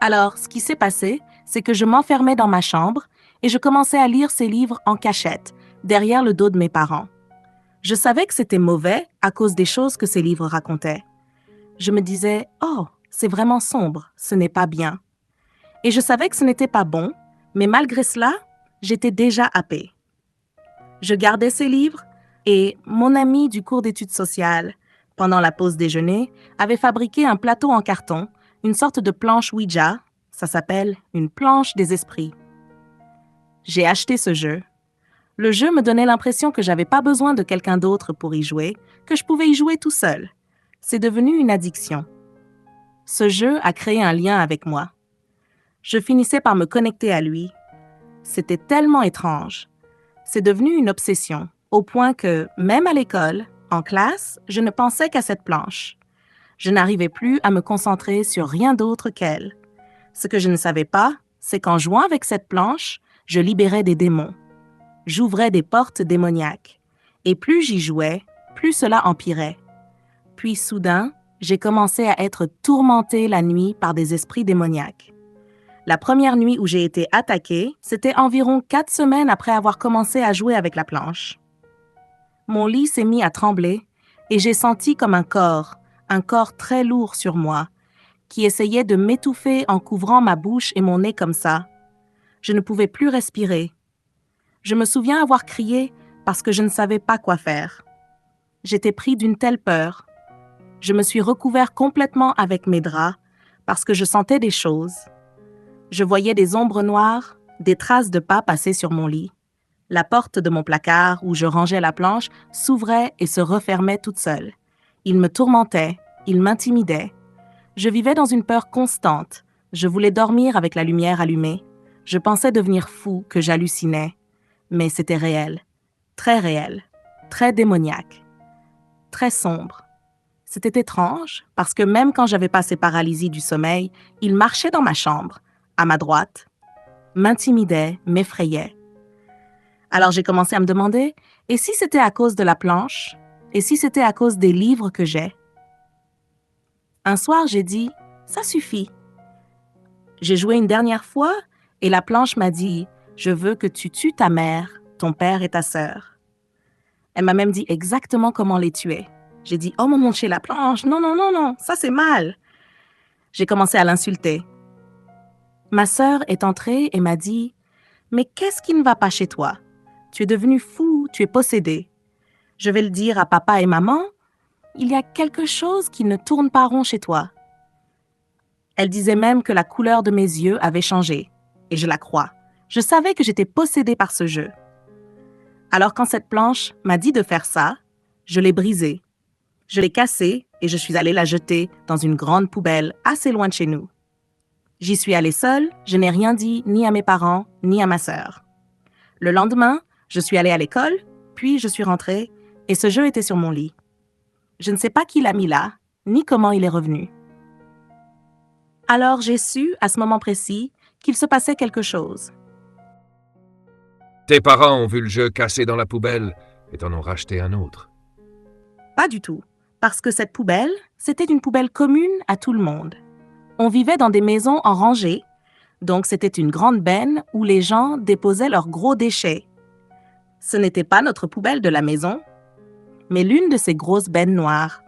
Alors, ce qui s'est passé, c'est que je m'enfermais dans ma chambre et je commençais à lire ces livres en cachette, derrière le dos de mes parents. Je savais que c'était mauvais à cause des choses que ces livres racontaient. Je me disais, oh, c'est vraiment sombre, ce n'est pas bien. Et je savais que ce n'était pas bon, mais malgré cela, j'étais déjà happée. Je gardais ces livres et mon ami du cours d'études sociales, pendant la pause déjeuner, avait fabriqué un plateau en carton, une sorte de planche Ouija, ça s'appelle une planche des esprits. J'ai acheté ce jeu. Le jeu me donnait l'impression que j'avais pas besoin de quelqu'un d'autre pour y jouer, que je pouvais y jouer tout seul. C'est devenu une addiction. Ce jeu a créé un lien avec moi. Je finissais par me connecter à lui. C'était tellement étrange. C'est devenu une obsession, au point que, même à l'école, en classe, je ne pensais qu'à cette planche. Je n'arrivais plus à me concentrer sur rien d'autre qu'elle. Ce que je ne savais pas, c'est qu'en jouant avec cette planche, je libérais des démons. J'ouvrais des portes démoniaques. Et plus j'y jouais, plus cela empirait. Puis soudain, j'ai commencé à être tourmentée la nuit par des esprits démoniaques. La première nuit où j'ai été attaquée, c'était environ 4 semaines après avoir commencé à jouer avec la planche. Mon lit s'est mis à trembler et j'ai senti comme un corps très lourd sur moi, qui essayait de m'étouffer en couvrant ma bouche et mon nez comme ça. Je ne pouvais plus respirer. Je me souviens avoir crié parce que je ne savais pas quoi faire. J'étais pris d'une telle peur. Je me suis recouvert complètement avec mes draps parce que je sentais des choses. Je voyais des ombres noires, des traces de pas passer sur mon lit. La porte de mon placard où je rangeais la planche s'ouvrait et se refermait toute seule. Il me tourmentait, il m'intimidait. Je vivais dans une peur constante. Je voulais dormir avec la lumière allumée. Je pensais devenir fou, que j'hallucinais. Mais c'était réel, très démoniaque, très sombre. C'était étrange parce que même quand j'avais passé paralysie du sommeil, il marchait dans ma chambre, à ma droite, m'intimidait, m'effrayait. Alors j'ai commencé à me demander, et si c'était à cause de la planche? Et si c'était à cause des livres que j'ai? Un soir, j'ai dit, ça suffit. J'ai joué une dernière fois et la planche m'a dit, je veux que tu tues ta mère, ton père et ta sœur. Elle m'a même dit exactement comment les tuer. J'ai dit, oh mon Dieu, la planche, non, non, non, non, ça c'est mal. J'ai commencé à l'insulter. Ma sœur est entrée et m'a dit, mais qu'est-ce qui ne va pas chez toi? Tu es devenu fou, tu es possédé. Je vais le dire à papa et maman, il y a quelque chose qui ne tourne pas rond chez toi. Elle disait même que la couleur de mes yeux avait changé. Et je la crois. Je savais que j'étais possédée par ce jeu. Alors quand cette planche m'a dit de faire ça, je l'ai brisée. Je l'ai cassée et je suis allée la jeter dans une grande poubelle assez loin de chez nous. J'y suis allée seule, je n'ai rien dit ni à mes parents, ni à ma sœur. Le lendemain, je suis allée à l'école, puis je suis rentrée et ce jeu était sur mon lit. Je ne sais pas qui l'a mis là, ni comment il est revenu. Alors j'ai su, à ce moment précis, qu'il se passait quelque chose. Tes parents ont vu le jeu cassé dans la poubelle et t'en ont racheté un autre. Pas du tout, parce que cette poubelle, c'était une poubelle commune à tout le monde. On vivait dans des maisons en rangées, donc c'était une grande benne où les gens déposaient leurs gros déchets. Ce n'était pas notre poubelle de la maison, mais l'une de ces grosses bennes noires.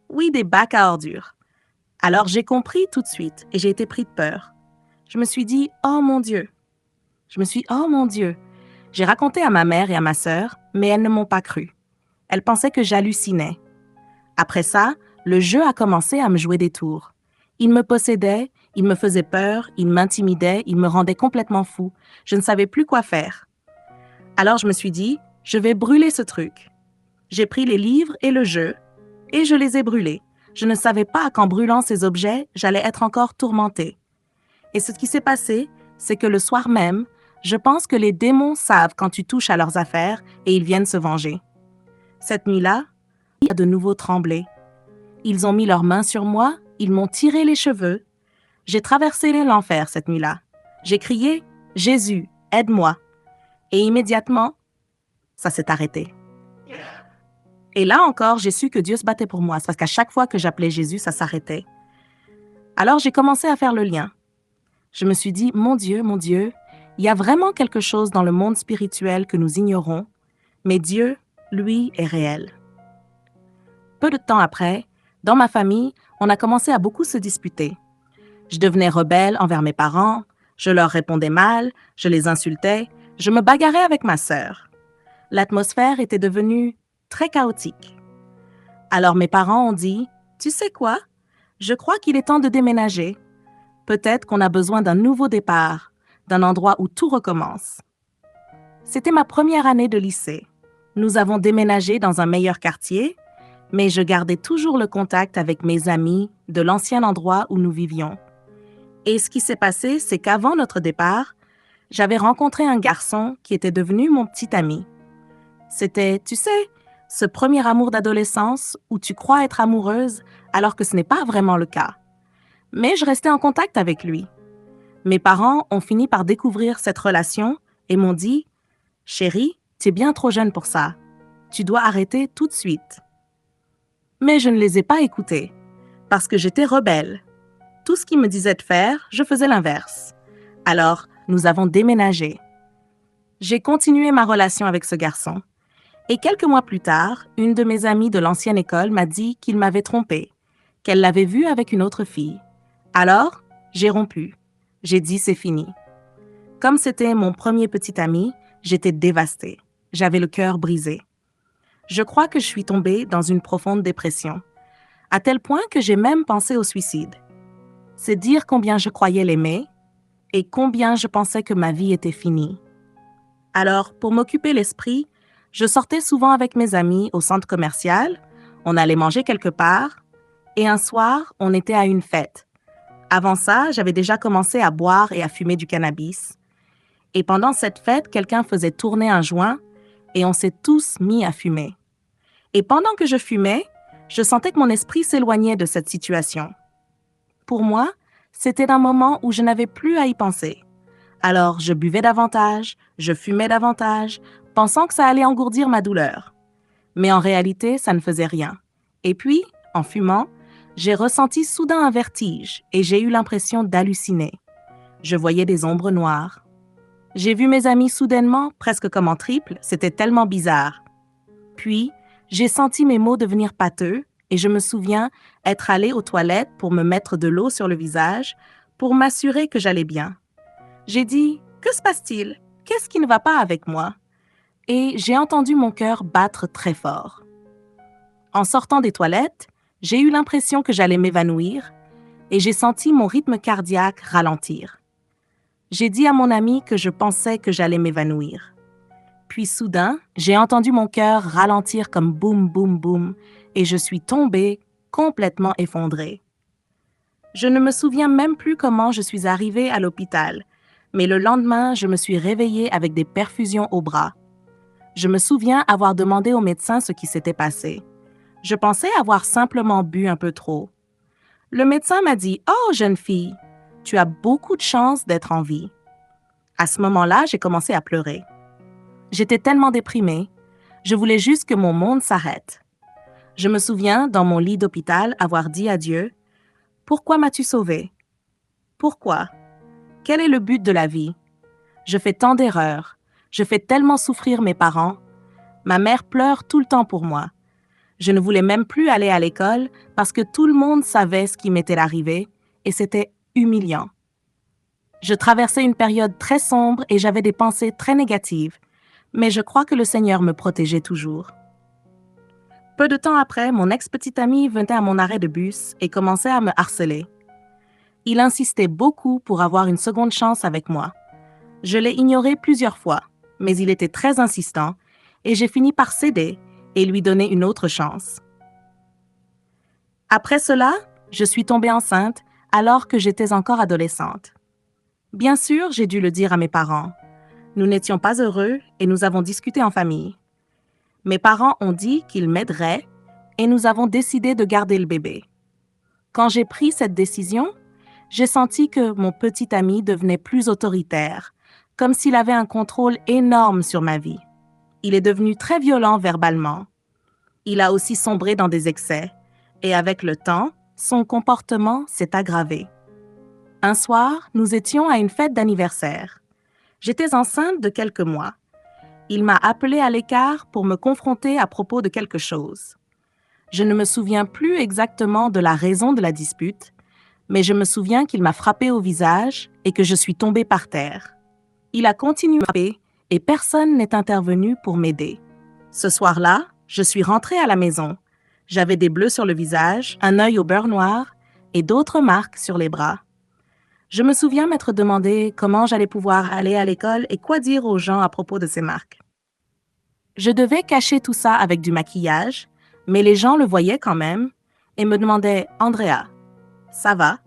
Oui, des bacs à ordures. Alors j'ai compris tout de suite et j'ai été pris de peur. Je me suis dit, oh mon Dieu. Oh mon Dieu. J'ai raconté à ma mère et à ma sœur, mais elles ne m'ont pas cru. Elles pensaient que j'hallucinais. Après ça, le jeu a commencé à me jouer des tours. Il me possédait, il me faisait peur, il m'intimidait, il me rendait complètement fou. Je ne savais plus quoi faire. Alors je me suis dit, je vais brûler ce truc. J'ai pris les livres et le jeu, et je les ai brûlés. Je ne savais pas qu'en brûlant ces objets, j'allais être encore tourmentée. Et ce qui s'est passé, c'est que le soir même, je pense que les démons savent quand tu touches à leurs affaires et ils viennent se venger. Cette nuit-là, il a de nouveau tremblé. Ils ont mis leurs mains sur moi, ils m'ont tiré les cheveux. J'ai traversé l'enfer cette nuit-là. J'ai crié « Jésus, aide-moi !» Et immédiatement, ça s'est arrêté. Et là encore, j'ai su que Dieu se battait pour moi, parce qu'à chaque fois que j'appelais Jésus, ça s'arrêtait. Alors j'ai commencé à faire le lien. Je me suis dit, mon Dieu, il y a vraiment quelque chose dans le monde spirituel que nous ignorons, mais Dieu, lui, est réel. Peu de temps après, dans ma famille, on a commencé à beaucoup se disputer. Je devenais rebelle envers mes parents, je leur répondais mal, je les insultais, je me bagarrais avec ma sœur. L'atmosphère était devenue très chaotique. Alors mes parents ont dit, « Tu sais quoi? Je crois qu'il est temps de déménager. Peut-être qu'on a besoin d'un nouveau départ, d'un endroit où tout recommence. » C'était ma première année de lycée. Nous avons déménagé dans un meilleur quartier, mais je gardais toujours le contact avec mes amis de l'ancien endroit où nous vivions. Et ce qui s'est passé, c'est qu'avant notre départ, j'avais rencontré un garçon qui était devenu mon petit ami. C'était, tu sais, ce premier amour d'adolescence où tu crois être amoureuse alors que ce n'est pas vraiment le cas. Mais je restais en contact avec lui. Mes parents ont fini par découvrir cette relation et m'ont dit « Chérie, tu es bien trop jeune pour ça. Tu dois arrêter tout de suite. » Mais je ne les ai pas écoutés parce que j'étais rebelle. Tout ce qu'ils me disaient de faire, je faisais l'inverse. Alors, nous avons déménagé. J'ai continué ma relation avec ce garçon. Et quelques mois plus tard, une de mes amies de l'ancienne école m'a dit qu'il m'avait trompée, qu'elle l'avait vu avec une autre fille. Alors, j'ai rompu. J'ai dit c'est fini. Comme c'était mon premier petit ami, j'étais dévastée. J'avais le cœur brisé. Je crois que je suis tombée dans une profonde dépression, à tel point que j'ai même pensé au suicide. C'est dire combien je croyais l'aimer et combien je pensais que ma vie était finie. Alors, pour m'occuper l'esprit, je sortais souvent avec mes amis au centre commercial, on allait manger quelque part, et un soir, on était à une fête. Avant ça, j'avais déjà commencé à boire et à fumer du cannabis. Et pendant cette fête, quelqu'un faisait tourner un joint et on s'est tous mis à fumer. Et pendant que je fumais, je sentais que mon esprit s'éloignait de cette situation. Pour moi, c'était un moment où je n'avais plus à y penser. Alors, je buvais davantage, je fumais davantage, pensant que ça allait engourdir ma douleur. Mais en réalité, ça ne faisait rien. Et puis, en fumant, j'ai ressenti soudain un vertige et j'ai eu l'impression d'halluciner. Je voyais des ombres noires. J'ai vu mes amis soudainement, presque comme en triple, c'était tellement bizarre. Puis, j'ai senti mes mots devenir pâteux et je me souviens être allée aux toilettes pour me mettre de l'eau sur le visage pour m'assurer que j'allais bien. J'ai dit « Que se passe-t-il? Qu'est-ce qui ne va pas avec moi? » Et j'ai entendu mon cœur battre très fort. En sortant des toilettes, j'ai eu l'impression que j'allais m'évanouir et j'ai senti mon rythme cardiaque ralentir. J'ai dit à mon ami que je pensais que j'allais m'évanouir. Puis soudain, j'ai entendu mon cœur ralentir comme boum, boum, boum et je suis tombée, complètement effondrée. Je ne me souviens même plus comment je suis arrivée à l'hôpital, mais le lendemain, je me suis réveillée avec des perfusions au bras. Je me souviens avoir demandé au médecin ce qui s'était passé. Je pensais avoir simplement bu un peu trop. Le médecin m'a dit « Oh, jeune fille, tu as beaucoup de chance d'être en vie. » À ce moment-là, j'ai commencé à pleurer. J'étais tellement déprimée. Je voulais juste que mon monde s'arrête. Je me souviens, dans mon lit d'hôpital, avoir dit à Dieu « Pourquoi m'as-tu sauvée? Pourquoi? Quel est le but de la vie? Je fais tant d'erreurs. Je fais tellement souffrir mes parents. Ma mère pleure tout le temps pour moi. Je ne voulais même plus aller à l'école parce que tout le monde savait ce qui m'était arrivé et c'était humiliant. Je traversais une période très sombre et j'avais des pensées très négatives, mais je crois que le Seigneur me protégeait toujours. Peu de temps après, mon ex-petit ami venait à mon arrêt de bus et commençait à me harceler. Il insistait beaucoup pour avoir une seconde chance avec moi. Je l'ai ignoré plusieurs fois, mais il était très insistant et j'ai fini par céder et lui donner une autre chance. Après cela, je suis tombée enceinte alors que j'étais encore adolescente. Bien sûr, j'ai dû le dire à mes parents. Nous n'étions pas heureux et nous avons discuté en famille. Mes parents ont dit qu'ils m'aideraient et nous avons décidé de garder le bébé. Quand j'ai pris cette décision, j'ai senti que mon petit ami devenait plus autoritaire, comme s'il avait un contrôle énorme sur ma vie. Il est devenu très violent verbalement. Il a aussi sombré dans des excès et avec le temps, son comportement s'est aggravé. Un soir, nous étions à une fête d'anniversaire. J'étais enceinte de quelques mois. Il m'a appelée à l'écart pour me confronter à propos de quelque chose. Je ne me souviens plus exactement de la raison de la dispute, mais je me souviens qu'il m'a frappée au visage et que je suis tombée par terre. Il a continué à frapper et personne n'est intervenu pour m'aider. Ce soir-là, je suis rentrée à la maison. J'avais des bleus sur le visage, un œil au beurre noir et d'autres marques sur les bras. Je me souviens m'être demandé comment j'allais pouvoir aller à l'école et quoi dire aux gens à propos de ces marques. Je devais cacher tout ça avec du maquillage, mais les gens le voyaient quand même et me demandaient « Andrea, ça va?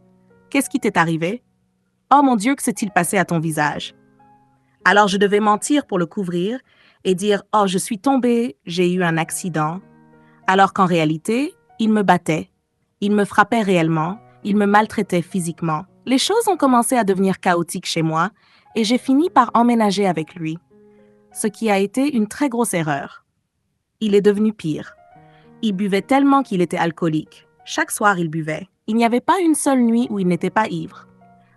Qu'est-ce qui t'est arrivé? Oh mon Dieu, que s'est-il passé à ton visage? » Alors je devais mentir pour le couvrir et dire « Oh, je suis tombée, j'ai eu un accident. » Alors qu'en réalité, il me battait. Il me frappait réellement, il me maltraitait physiquement. Les choses ont commencé à devenir chaotiques chez moi et j'ai fini par emménager avec lui, ce qui a été une très grosse erreur. Il est devenu pire. Il buvait tellement qu'il était alcoolique. Chaque soir, il buvait. Il n'y avait pas une seule nuit où il n'était pas ivre.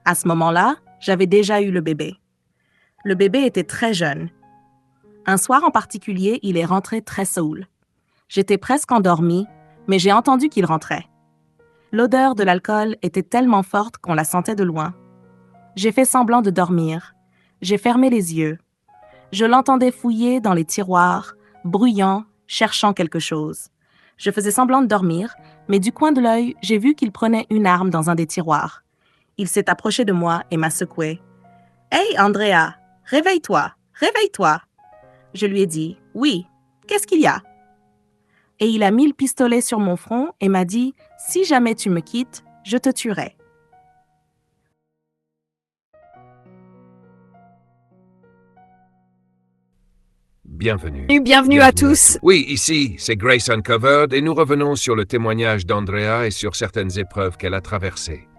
À ce moment-là, j'avais déjà eu le bébé. Le bébé était très jeune. Un soir en particulier, il est rentré très saoul. J'étais presque endormie, mais j'ai entendu qu'il rentrait. L'odeur de l'alcool était tellement forte qu'on la sentait de loin. J'ai fait semblant de dormir. J'ai fermé les yeux. Je l'entendais fouiller dans les tiroirs, bruyant, cherchant quelque chose. Je faisais semblant de dormir, mais du coin de l'œil, j'ai vu qu'il prenait une arme dans un des tiroirs. Il s'est approché de moi et m'a secoué. « Hey, Andrea, réveille-toi, réveille-toi !» Je lui ai dit « Oui, qu'est-ce qu'il y a ?» Et il a mis le pistolet sur mon front et m'a dit « Si jamais tu me quittes, je te tuerai. » Bienvenue. Bienvenue à tous. Oui, ici, c'est Grace Uncovered et nous revenons sur le témoignage d'Andrea et sur certaines épreuves qu'elle a traversées.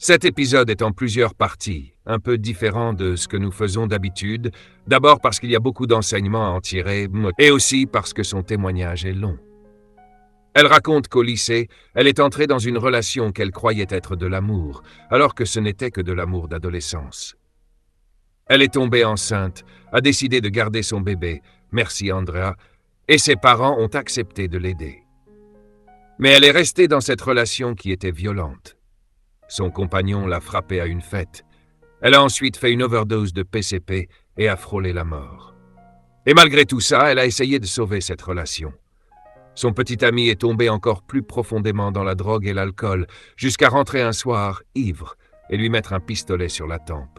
Cet épisode est en plusieurs parties, un peu différent de ce que nous faisons d'habitude, d'abord parce qu'il y a beaucoup d'enseignements à en tirer, et aussi parce que son témoignage est long. Elle raconte qu'au lycée, elle est entrée dans une relation qu'elle croyait être de l'amour, alors que ce n'était que de l'amour d'adolescence. Elle est tombée enceinte, a décidé de garder son bébé, merci Andrea, et ses parents ont accepté de l'aider. Mais elle est restée dans cette relation qui était violente. Son compagnon l'a frappée à une fête. Elle a ensuite fait une overdose de PCP et a frôlé la mort. Et malgré tout ça, elle a essayé de sauver cette relation. Son petit ami est tombé encore plus profondément dans la drogue et l'alcool, jusqu'à rentrer un soir, ivre, et lui mettre un pistolet sur la tempe.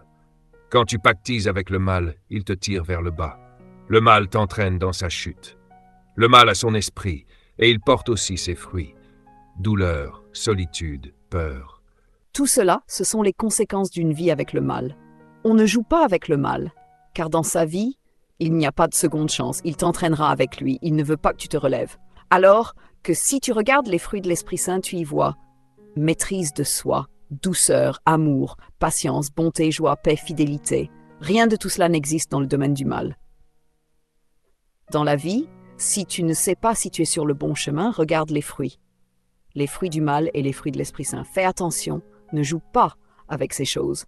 Quand tu pactises avec le mal, il te tire vers le bas. Le mal t'entraîne dans sa chute. Le mal a son esprit, et il porte aussi ses fruits. Douleur, solitude, peur. Tout cela, ce sont les conséquences d'une vie avec le mal. On ne joue pas avec le mal, car dans sa vie, il n'y a pas de seconde chance. Il t'entraînera avec lui, il ne veut pas que tu te relèves. Alors que si tu regardes les fruits de l'Esprit Saint, tu y vois maîtrise de soi, douceur, amour, patience, bonté, joie, paix, fidélité. Rien de tout cela n'existe dans le domaine du mal. Dans la vie, si tu ne sais pas si tu es sur le bon chemin, regarde les fruits. Les fruits du mal et les fruits de l'Esprit Saint. Fais attention, ne joue pas avec ces choses.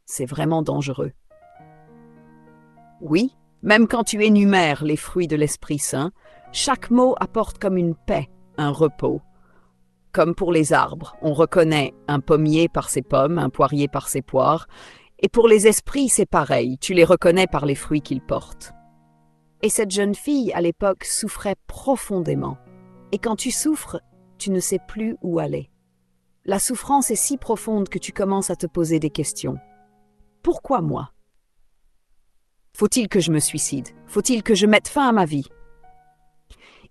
C'est vraiment dangereux. Oui, même quand tu énumères les fruits de l'Esprit Saint, chaque mot apporte comme une paix, un repos. Comme pour les arbres, on reconnaît un pommier par ses pommes, un poirier par ses poires. Et pour les esprits, c'est pareil, tu les reconnais par les fruits qu'ils portent. Et cette jeune fille, à l'époque, souffrait profondément. Et quand tu souffres, tu ne sais plus où aller. La souffrance est si profonde que tu commences à te poser des questions. Pourquoi moi? Faut-il que je me suicide? Faut-il que je mette fin à ma vie?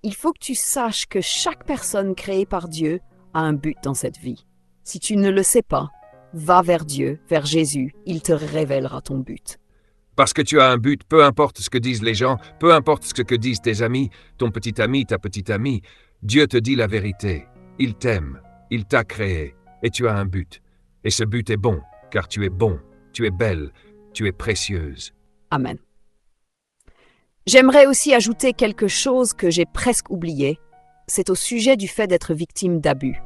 Il faut que tu saches que chaque personne créée par Dieu a un but dans cette vie. Si tu ne le sais pas, va vers Dieu, vers Jésus, il te révélera ton but. Parce que tu as un but, peu importe ce que disent les gens, peu importe ce que disent tes amis, ton petit ami, ta petite amie, Dieu te dit la vérité. Il t'aime, il t'a créé, et tu as un but. Et ce but est bon, car tu es bon, tu es belle, tu es précieuse. Amen. J'aimerais aussi ajouter quelque chose que j'ai presque oublié. C'est au sujet du fait d'être victime d'abus.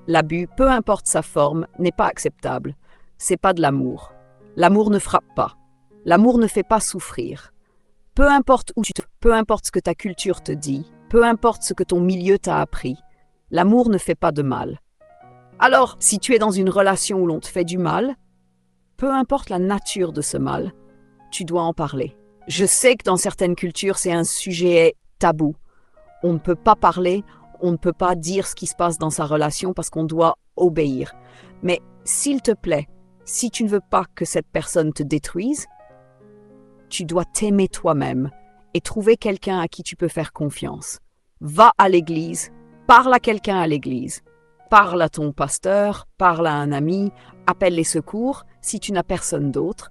L'abus, peu importe sa forme, n'est pas acceptable. c'est pas de l'amour. L'amour ne frappe pas. L'amour ne fait pas souffrir. Peu importe où peu importe ce que ta culture te dit, peu importe ce que ton milieu t'a appris, l'amour ne fait pas de mal. Alors, si tu es dans une relation où l'on te fait du mal, peu importe la nature de ce mal, tu dois en parler. Je sais que dans certaines cultures, c'est un sujet tabou. On ne peut pas parler, on ne peut pas dire ce qui se passe dans sa relation parce qu'on doit obéir. Mais s'il te plaît, si tu ne veux pas que cette personne te détruise, tu dois t'aimer toi-même et trouver quelqu'un à qui tu peux faire confiance. Va à l'église, parle à quelqu'un à l'église. Parle à ton pasteur, parle à un ami, appelle les secours si tu n'as personne d'autre.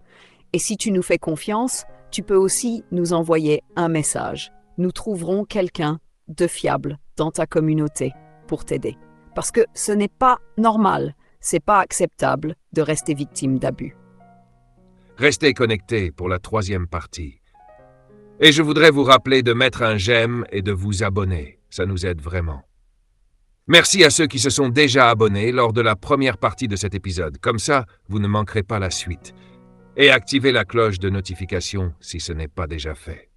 Et si tu nous fais confiance, tu peux aussi nous envoyer un message. Nous trouverons quelqu'un de fiable dans ta communauté pour t'aider. Parce que ce n'est pas normal, c'est pas acceptable de rester victime d'abus. Restez connectés pour la 3e partie. Et je voudrais vous rappeler de mettre un j'aime et de vous abonner. Ça nous aide vraiment. Merci à ceux qui se sont déjà abonnés lors de la première partie de cet épisode. Comme ça, vous ne manquerez pas la suite. Et activez la cloche de notification si ce n'est pas déjà fait.